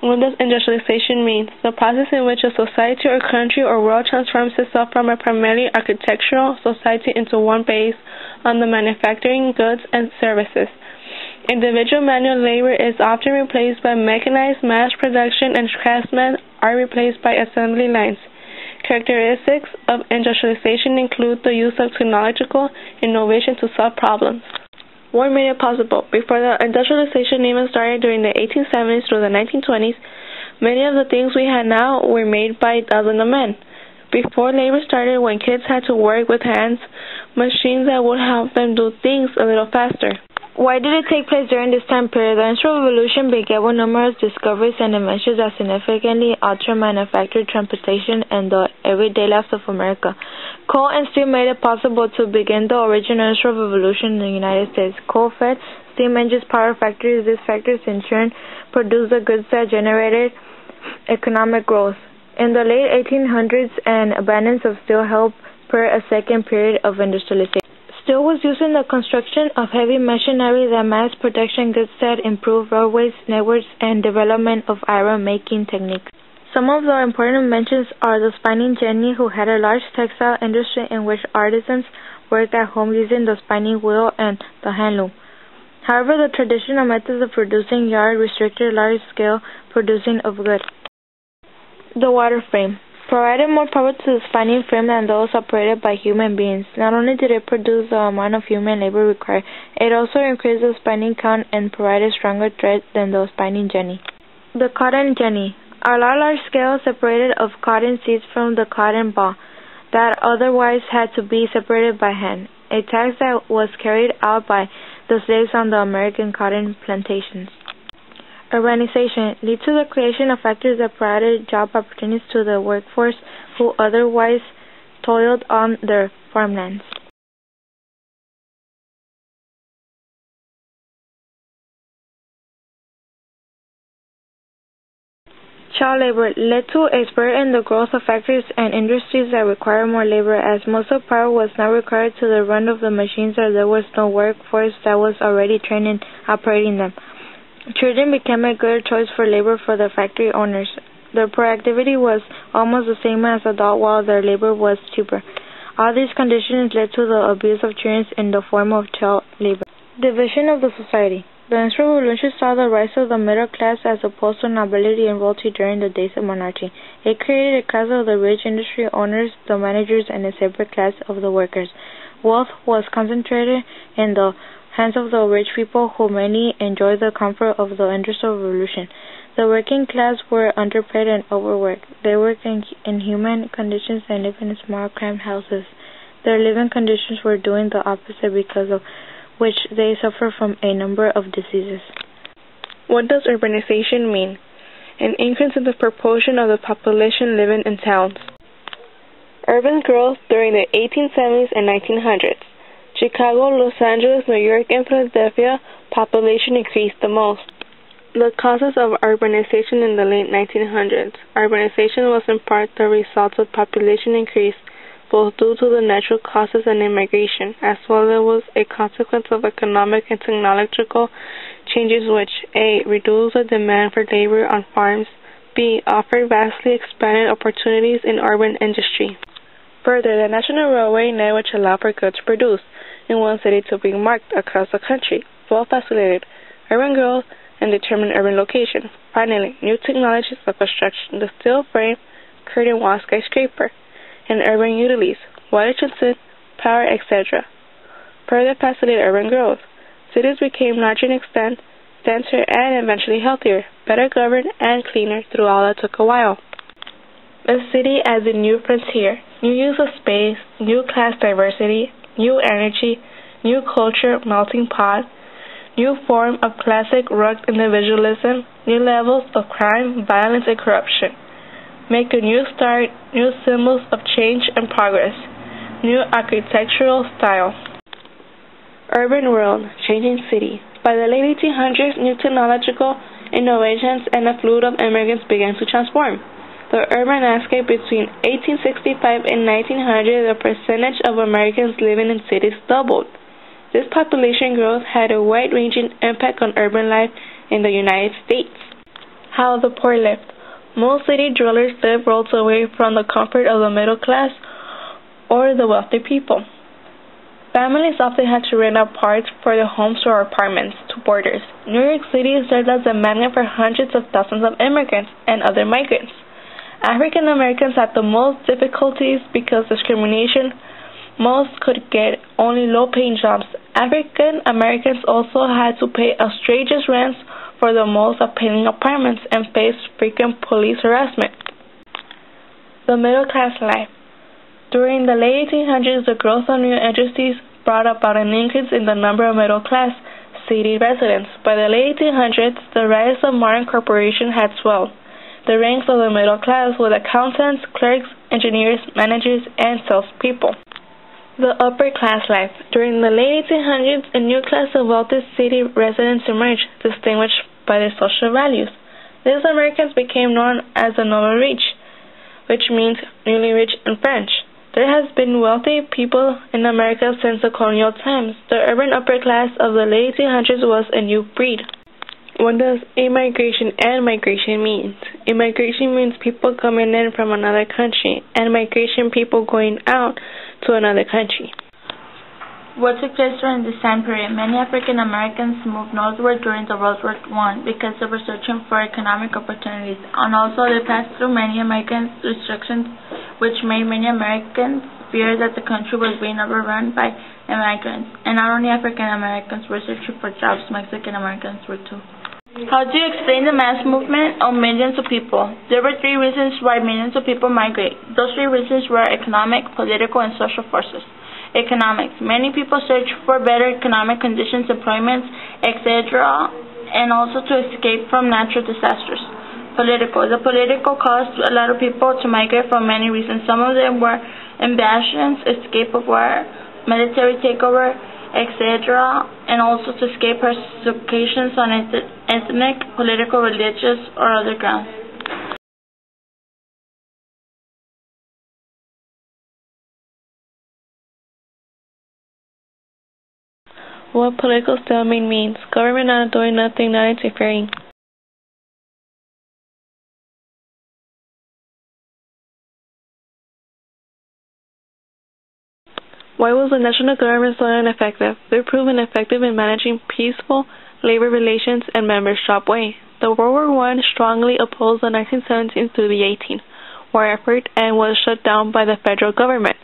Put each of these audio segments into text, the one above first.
What does industrialization mean? The process in which a society or country or world transforms itself from a primarily architectural society into one based on the manufacturing goods and services. Individual manual labor is often replaced by mechanized mass production, and craftsmen are replaced by assembly lines. Characteristics of industrialization include the use of technological innovation to solve problems. What made it possible? Before the industrialization even started during the 1870s through the 1920s, many of the things we have now were made by dozens of men. Before labor started, when kids had to work with hands, machines that would help them do things a little faster. Why did it take place during this time period? The Industrial Revolution began with numerous discoveries and inventions that significantly altered manufactured transportation and the everyday lives of America. Coal and steam made it possible to begin the original Industrial Revolution in the United States. Coal-fed steam engines powered factories. These factories in turn produced the goods that generated economic growth. In the late 1800s, an abundance of steel helped spur a second period of industrialization. Steel was used in the construction of heavy machinery, the mass production goods that improved railways, networks, and development of iron-making techniques. Some of the important inventions are the spinning jenny, who had a large textile industry in which artisans worked at home using the spinning wheel, and the hand loom. However, the traditional methods of producing yarn restricted large-scale producing of goods. The water frame provided more power to the spinning frame than those operated by human beings. Not only did it produce the amount of human labor required, it also increased the spinning count and provided stronger thread than the spinning jenny. The cotton jenny, a large scale separated of cotton seeds from the cotton ball that otherwise had to be separated by hand, a task that was carried out by the slaves on the American cotton plantations. Urbanization led to the creation of factories that provided job opportunities to the workforce who otherwise toiled on their farmlands. Child labor led to a spurt in the growth of factories and industries that required more labor, as most of power was not required to the run of the machines, or there was no workforce that was already trained in operating them. Children became a good choice for labor for the factory owners. Their productivity was almost the same as adult, while their labor was cheaper. All these conditions led to the abuse of children in the form of child labor. Division of the society. The Industrial Revolution saw the rise of the middle class as opposed to nobility and royalty during the days of monarchy. It created a class of the rich industry owners, the managers, and a separate class of the workers. Wealth was concentrated in the hands of the rich people, who mainly enjoyed the comfort of the Industrial Revolution. The working class were underpaid and overworked. They worked in inhuman conditions and lived in small, cramped houses. Their living conditions were doing the opposite, because of which they suffered from a number of diseases. What does urbanization mean? An increase in the proportion of the population living in towns. Urban growth during the 1870s and 1900s. Chicago, Los Angeles, New York, and Philadelphia population increased the most. The causes of urbanization in the late 1900s. Urbanization was in part the result of population increase, both due to the natural causes and immigration, as well as was a consequence of economic and technological changes which A. reduced the demand for labor on farms, B. offered vastly expanded opportunities in urban industry. Further, the National Railway network allowed for goods produced in one city to be marked across the country. Both facilitated urban growth and determined urban location. Finally, new technologies of construction, the steel frame, curtain wall skyscraper, and urban utilities, water transit, power, etc. further facilitated urban growth. Cities became larger in extent, denser, and eventually healthier, better governed, and cleaner. Through all that took a while. A city as a new frontier, new use of space, new class diversity, new energy, new culture, melting pot, new form of classic rugged individualism, new levels of crime, violence, and corruption. Make a new start, new symbols of change and progress, new architectural style. Urban world, changing city. By the late 1800s, new technological innovations and a flood of immigrants began to transform the urban landscape. Between 1865 and 1900, the percentage of Americans living in cities doubled. This population growth had a wide-ranging impact on urban life in the United States. How the poor lived. Most city dwellers lived worlds away from the comfort of the middle class or the wealthy people. Families often had to rent out parts for their homes or apartments to boarders. New York City served as a magnet for hundreds of thousands of immigrants and other migrants. African Americans had the most difficulties because discrimination. Most could get only low-paying jobs. African Americans also had to pay outrageous rents for the most appealing apartments and faced frequent police harassment. The middle-class life. During the late 1800s, the growth of new industries brought about an increase in the number of middle-class city residents. By the late 1800s, the rise of modern corporations had swelled the ranks of the middle class with accountants, clerks, engineers, managers, and salespeople. The upper-class life. During the late 1800s, a new class of wealthy city residents emerged, distinguished by their social values. These Americans became known as the noble rich, which means newly rich in French. There has been wealthy people in America since the colonial times. The urban upper class of the late 1800s was a new breed. What does immigration and migration mean? Immigration means people coming in from another country, and migration people going out to another country. What took place during this time period? Many African Americans moved northward during the World War I because they were searching for economic opportunities, and also they passed through many American restrictions, which made many Americans fear that the country was being overrun by immigrants. And not only African Americans were searching for jobs, Mexican Americans were too. How do you explain the mass movement of millions of people? There were three reasons why millions of people migrate. Those three reasons were economic, political, and social forces. Economics. Many people search for better economic conditions, employment, etc., and also to escape from natural disasters. Political. The political caused a lot of people to migrate for many reasons. Some of them were invasions, escape of war, military takeover, etc., and also to escape persecutions on ethnic, political, religious, or other grounds. What political stalemate means? Government not doing nothing, not interfering. Why was the national government so ineffective? They proved ineffective in managing peaceful labor relations and members' job way. The World War I strongly opposed the 1917 to the 18 war effort and was shut down by the federal government,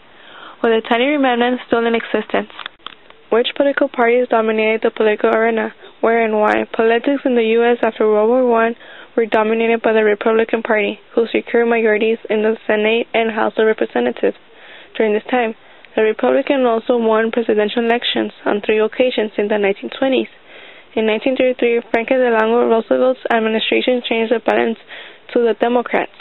with a tiny remnant still in existence. Which political parties dominated the political arena? Where and why? Politics in the U.S. after World War I were dominated by the Republican Party, who secured majorities in the Senate and House of Representatives. During this time, the Republicans also won presidential elections on 3 occasions in the 1920s. In 1933, Franklin Delano Roosevelt's administration changed the balance to the Democrats.